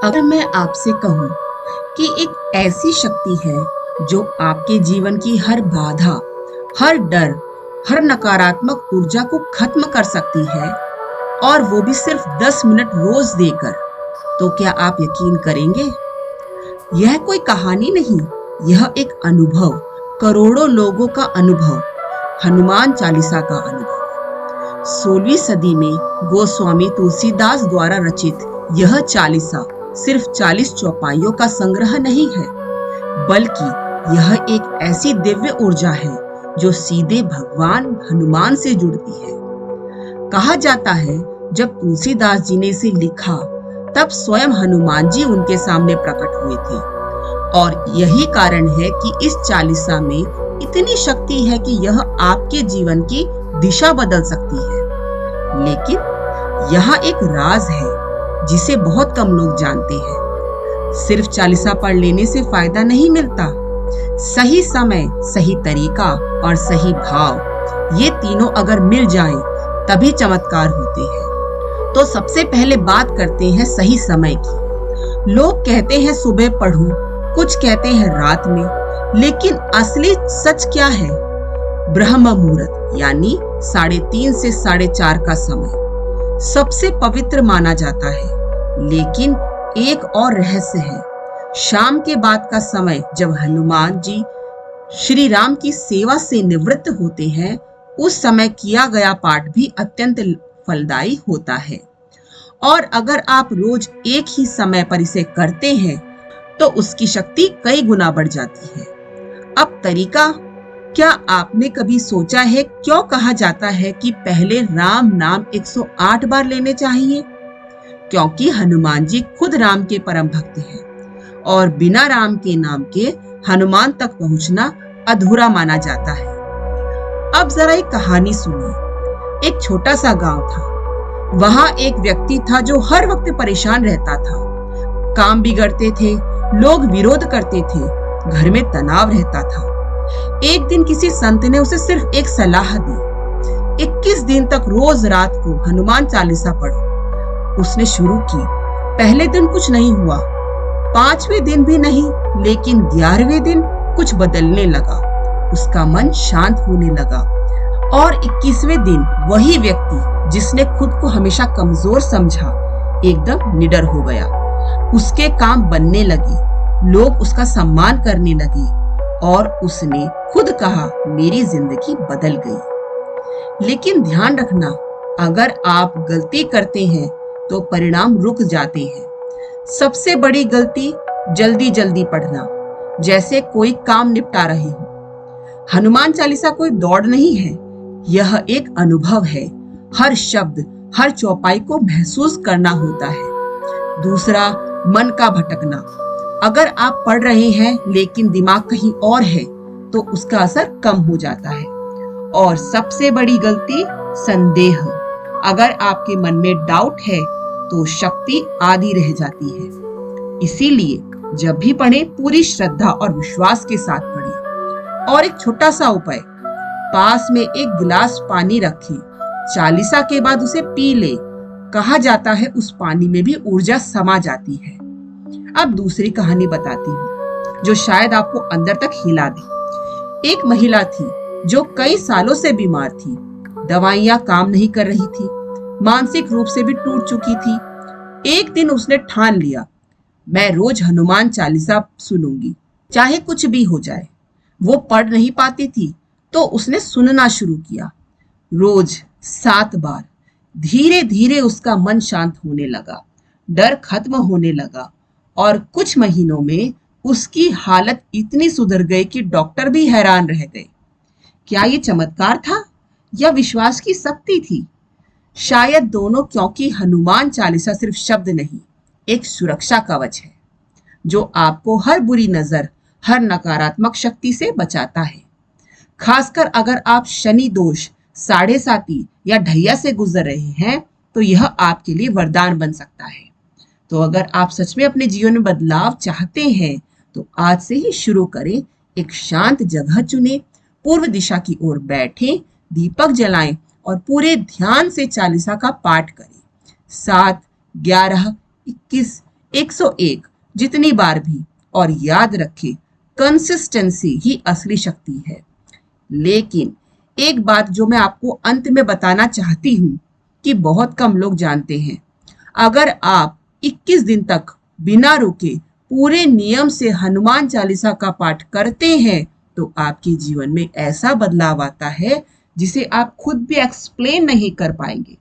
अगर मैं आपसे कहूं कि एक ऐसी शक्ति है जो आपके जीवन की हर बाधा, हर डर, हर नकारात्मक ऊर्जा को खत्म कर सकती है और वो भी सिर्फ 10 मिनट रोज देकर, तो क्या आप यकीन करेंगे? यह कोई कहानी नहीं, यह एक अनुभव, करोड़ों लोगों का अनुभव, हनुमान चालीसा का अनुभव। 16वीं सदी में गोस्वामी तुलसीदास द्वारा रचित यह चालीसा सिर्फ 40 चौपाइयों का संग्रह नहीं है, बल्कि यह एक ऐसी दिव्य ऊर्जा है जो सीधे भगवान हनुमान से जुड़ती है। कहा जाता है जब तुलसीदास जी ने इसे लिखा तब स्वयं हनुमान जी उनके सामने प्रकट हुए थे और यही कारण है कि इस चालीसा में इतनी शक्ति है कि यह आपके जीवन की दिशा बदल सकती है। लेकिन यहाँ एक राज है जिसे बहुत कम लोग जानते हैं। सिर्फ चालीसा पढ़ लेने से फायदा नहीं मिलता। सही समय, सही तरीका और सही भाव, ये तीनों अगर मिल जाएं, तभी चमत्कार होते हैं। तो सबसे पहले बात करते हैं सही समय की। लोग कहते हैं सुबह पढ़ो, कुछ कहते हैं रात में, लेकिन असली सच क्या है? ब्रह्म मुहूर्त यानी 3:30 से 4:30 का समय सबसे पवित्र माना जाता है। लेकिन एक और रहस्य है, शाम के बाद का समय जब हनुमान जी श्री राम की सेवा से निवृत्त होते हैं, उस समय किया गया पाठ भी अत्यंत फलदायी होता है। और अगर आप रोज एक ही समय पर इसे करते हैं तो उसकी शक्ति कई गुना बढ़ जाती है। अब तरीका, क्या आपने कभी सोचा है क्यों कहा जाता है कि पहले राम नाम 108 बार लेने चाहिए? क्योंकि हनुमान जी खुद राम के परम भक्त हैं और बिना राम के नाम के हनुमान तक पहुंचना अधूरा माना जाता है। अब जरा एक कहानी सुनिए। एक छोटा सा गांव था। वहां एक व्यक्ति था जो हर वक्त परेशान रहता था। काम बिगड़ते थे, लोग विरोध करते थे, घर में तनाव रहता था। एक दिन किसी संत ने उसे सिर्फ एक सलाह दी, 21 दिन तक रोज रात को हनुमान चालीसा पढ़ो। उसने शुरू की। पहले दिन कुछ नहीं हुआ, 5वें दिन भी नहीं, लेकिन 11वें दिन कुछ बदलने लगा। उसका मन शांत होने लगा और 21वें दिन वही व्यक्ति जिसने खुद को हमेशा कमजोर समझा, एकदम निडर हो गया। उसके काम बनने लगे, लोग उसका सम्मान करने लगे और उसने खुद कहा, मेरी जिंदगी बदल गई। लेकिन ध्यान रखना, अगर आप गलती करते हैं तो परिणाम रुक जाते हैं। सबसे बड़ी गलती जल्दी जल्दी पढ़ना, जैसे कोई काम निपटा रहे हो। हनुमान चालीसा कोई दौड़ नहीं है, यह एक अनुभव है। हर शब्द, हर चौपाई को महसूस करना होता है। दूसरा, मन का भटकना। अगर आप पढ़ रहे हैं लेकिन दिमाग कहीं और है तो उसका असर कम हो जाता है। और सबसे बड़ी गलती, संदेह। अगर आपके मन में डाउट है तो शक्ति आधी रह जाती है। इसीलिए जब भी पढ़ें, पूरी श्रद्धा और विश्वास के साथ पढ़ें। और एक छोटा सा उपाय, पास में एक गिलास पानी रखें, चालीसा के बाद उसे पी ले। कहा जाता है उस पानी में भी ऊर्जा समा जाती है। अब दूसरी कहानी बताती हूँ जो शायद आपको अंदर तक हिला दे। एक महिला थी जो कई सालों से बीमार थी। दवाइयां काम नहीं कर रही थी, मानसिक रूप से भी टूट चुकी थी। एक दिन उसने ठान लिया, मैं रोज हनुमान चालीसा सुनूंगी, चाहे कुछ भी हो जाए। वो पढ़ नहीं पाती थी तो उसने सुनना शुरू किया, रोज 7 बार। धीरे धीरे उसका मन शांत होने लगा, डर खत्म होने लगा और कुछ महीनों में उसकी हालत इतनी सुधर गई कि डॉक्टर भी हैरान रह गए। क्या ये चमत्कार था या विश्वास की शक्ति थी? शायद दोनों, क्योंकि हनुमान चालीसा सिर्फ शब्द नहीं, एक सुरक्षा कवच है जो आपको हर बुरी नजर, हर नकारात्मक शक्ति से बचाता है। खासकर अगर आप शनि दोष, 7.5 या ढैया से गुजर रहे हैं तो यह आपके लिए वरदान बन सकता है। तो अगर आप सच में अपने जीवन में बदलाव चाहते हैं तो आज से ही शुरू करें। एक शांत जगह चुनें, पूर्व दिशा की ओर बैठें, दीपक जलाएं और पूरे ध्यान से चालीसा का पाठ करें। 7, 11, 21 101 जितनी बार भी। और याद रखें, कंसिस्टेंसी ही असली शक्ति है। लेकिन एक बात जो मैं आपको अंत में बताना चाहती हूँ कि बहुत कम लोग जानते हैं। अगर आप 21 दिन तक बिना रुके पूरे नियम से हनुमान चालीसा का पाठ करते हैं तो आपके जीवन में ऐसा बदलाव आता है जिसे आप खुद भी एक्सप्लेन नहीं कर पाएंगे।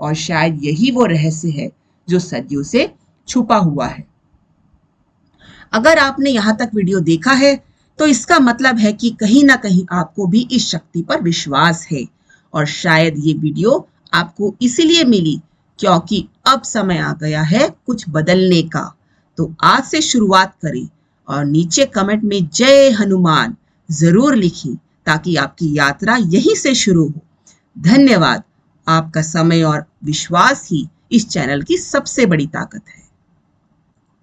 और शायद यही वो रहस्य है जो सदियों से छुपा हुआ है। अगर आपने यहां तक वीडियो देखा है तो इसका मतलब है कि कहीं ना कहीं आपको भी इस शक्ति पर विश्वास है। और शायद ये वीडियो आपको इसीलिए मिली क्योंकि अब समय आ गया है कुछ बदलने का। तो आज से शुरुआत करें और नीचे कमेंट में जय हनुमान जरूर लिखें ताकि आपकी यात्रा यहीं से शुरू हो। धन्यवाद। आपका समय और विश्वास ही इस चैनल की सबसे बड़ी ताकत है।